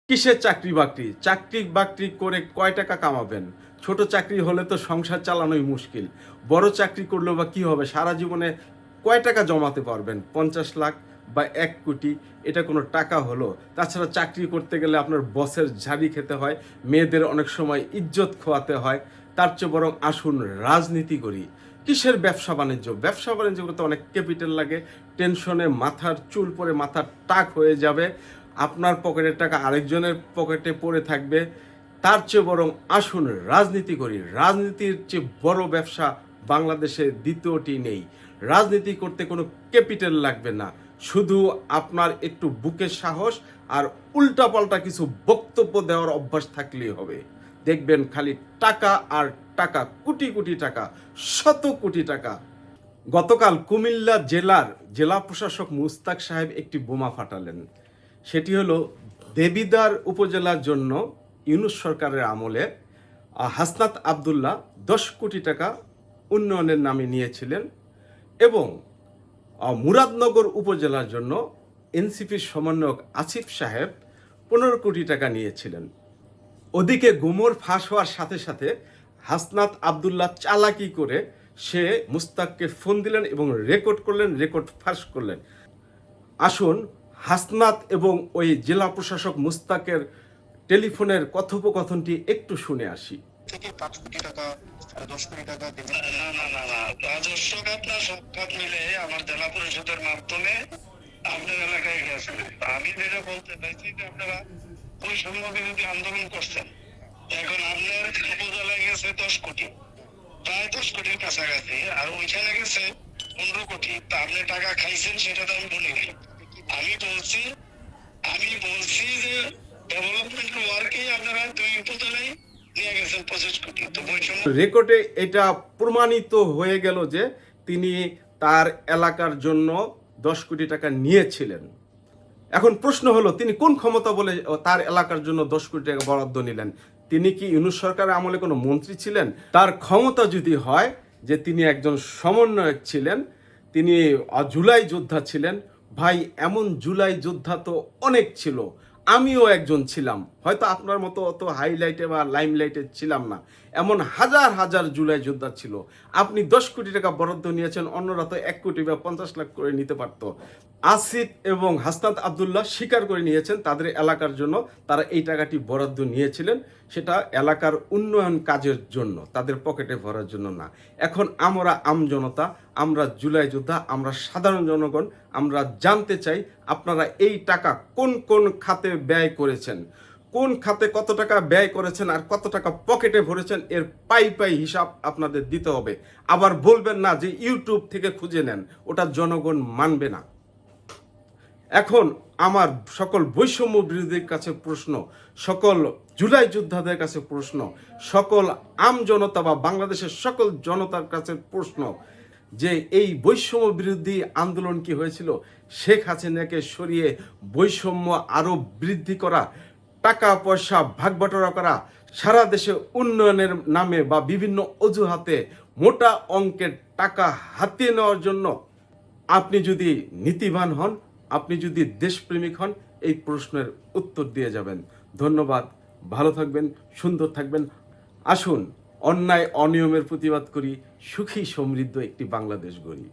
কিসের চাকরি বাকরি? চাকরি বাকরি করে কয় টাকা কামাবেন? ছোট চাকরি হলে তো সংসার চালানোই মুশকিল। বড় চাকরি করলেও বা কি হবে? সারা জীবনে কয় টাকা জমাতে পারবেন? ৫০ লাখ বা ১ কোটি, এটা কোনো টাকা হলো? তাছাড়া চাকরি করতে গেলে আপনার বসের ঝাড়ি খেতে হয়, মেয়েদের অনেক সময় ইজ্জত খোয়াতে হয়। তার চেয়ে বরং আসুন রাজনীতি করি। কিসের ব্যবসা বাণিজ্য? ব্যবসা বাণিজ্য করতে অনেক ক্যাপিটাল লাগে, টেনশনে মাথার চুল পড়ে মাথার টাক হয়ে যাবে, আপনার পকেটের টাকা আরেকজনের পকেটে পড়ে থাকবে। তার চেয়ে বরং আসুন রাজনীতি করি। রাজনীতির চেয়ে বড় ব্যবসা বাংলাদেশে দ্বিতীয়টি নেই। রাজনীতি করতে কোনো ক্যাপিটাল লাগবে না, শুধু আপনার একটু বুকের সাহস আর উল্টাপাল্টা কিছু বক্তব্য দেওয়ার অভ্যাস থাকলেই হবে। দেখবেন খালি টাকা আর টাকা, কোটি কোটি টাকা, শত কোটি টাকা। গতকাল কুমিল্লা জেলার জেলা প্রশাসক মুস্তাক সাহেব একটি বোমা ফাটালেন। সেটি হলো দেবিদ্বার উপজেলার জন্য ইউনূস সরকারের আমলে হাসনাত আবদুল্লাহ ১০ কোটি টাকা উন্নয়নের নামে নিয়েছিলেন এবং মুরাদনগর উপজেলার জন্য এনসিপির সমন্বয়ক আসিফ সাহেব ১৫ কোটি টাকা নিয়েছিলেন। ওদিকে গুমর ফাঁস হওয়ার সাথে সাথে হাসনাত আবদুল্লাহ চালাকি করে সে মুস্তাককে ফোন দিলেন এবং রেকর্ড করলেন, রেকর্ড ফাঁস করলেন। আসুন হাসনাত এবং ওই জেলা প্রশাসক মুস্তাকের টেলিফোনের কথোপকথনটি একটু শুনে আসি। থেকে ৫ কোটি টাকা ১০ কোটি টাকা দেবেন? না, রাজস্ব খাত না সব খাত মিলে আমার জেলা পরিষদের মাধ্যমে আপনার এলাকায় গেছে। আমি যেটা বলতে চাইছি যে আপনারা বৈষম্য বিরোধী আন্দোলন করছেন, এখন আপনার উপজেলায় গেছে ১০ কোটি, প্রায় ১০ কোটির কাছাকাছি, আর ওইখানে গেছে ১৫ কোটি। তা আপনি টাকা খাইছেন সেটা তো আমি বলি নাই। আমি বলছি যে ডেভেলপমেন্ট ওয়ার্কেই আপনারা ২ উপজেলায় নিয়ে গেছেন ২৫ কোটি। তো বৈষম্য রেকর্ডে এটা প্রমাণিত হয়ে গেল যে তিনি তার এলাকার জন্য ১০ কোটি টাকা নিয়েছিলেন। এখন প্রশ্ন হলো, তিনি কোন ক্ষমতা বলে তার এলাকার জন্য ১০ কোটি টাকা বরাদ্দ নিলেন? তিনি কি ইউনূস সরকারের আমলে কোনো মন্ত্রী ছিলেন? তার ক্ষমতা যদি হয় যে তিনি একজন সমন্বয়ক ছিলেন, তিনি জুলাই যোদ্ধা ছিলেন, ভাই এমন জুলাই যোদ্ধা তো অনেক ছিল, আমিও একজন ছিলাম, হয়তো আপনার মতো অত হাইলাইটে বা লাইমলাইটে ছিলাম না, এমন হাজার হাজার জুলাই যোদ্ধা ছিল। আপনি ১০ কোটি টাকা বরাদ্দ নিয়েছেন, অন্যরা তো ১ কোটি বা ৫০ লাখ করে নিতে পারত। আসিফ এবং হাসনাত আবদুল্লাহ স্বীকার করে নিয়েছেন তাদের এলাকার জন্য তারা এই টাকাটি বরাদ্দ নিয়েছিলেন, সেটা এলাকার উন্নয়ন কাজের জন্য, তাদের পকেটে ভরার জন্য না। এখন আমরা আমজনতা, আমরা জুলাই যোদ্ধা, আমরা সাধারণ জনগণ, আমরা জানতে চাই আপনারা এই টাকা কোন কোন খাতে ব্যয় করেছেন, কোন খাতে কত টাকা ব্যয় করেছেন আর কত টাকা পকেটে ভরেছেন, এর পাই পাই হিসাব আপনাদের দিতে হবে। আবার বলবেন না যে ইউটিউব থেকে খুঁজে নেন, ওটা জনগণ মানবে না। এখন আমার সকল বৈষম্য বিরোধীর কাছে প্রশ্ন, সকল জুলাই যোদ্ধাদের কাছে প্রশ্ন, সকল আমজনতা বা বাংলাদেশের সকল জনতার কাছে প্রশ্ন যে এই বৈষম্য বিরোধী আন্দোলন কি হয়েছিল? শেখ হাসিনাকে সরিয়ে বৈষম্য আরও বৃদ্ধি করা, টাকা পয়সা ভাগবটোরা করা, সারা দেশে উন্নয়নের নামে বা বিভিন্ন অজুহাতে মোটা অঙ্কের টাকা হাতিয়ে নেওয়ার জন্য? আপনি যদি নীতিবান হন, আপনি যদি দেশপ্রেমিক হন, এই প্রশ্নের উত্তর দিয়ে যাবেন। ধন্যবাদ, ভালো থাকবেন, সুন্দর থাকবেন। আসুন অন্যায় অনিয়মের প্রতিবাদ করি, সুখী সমৃদ্ধ একটি বাংলাদেশ গড়ি।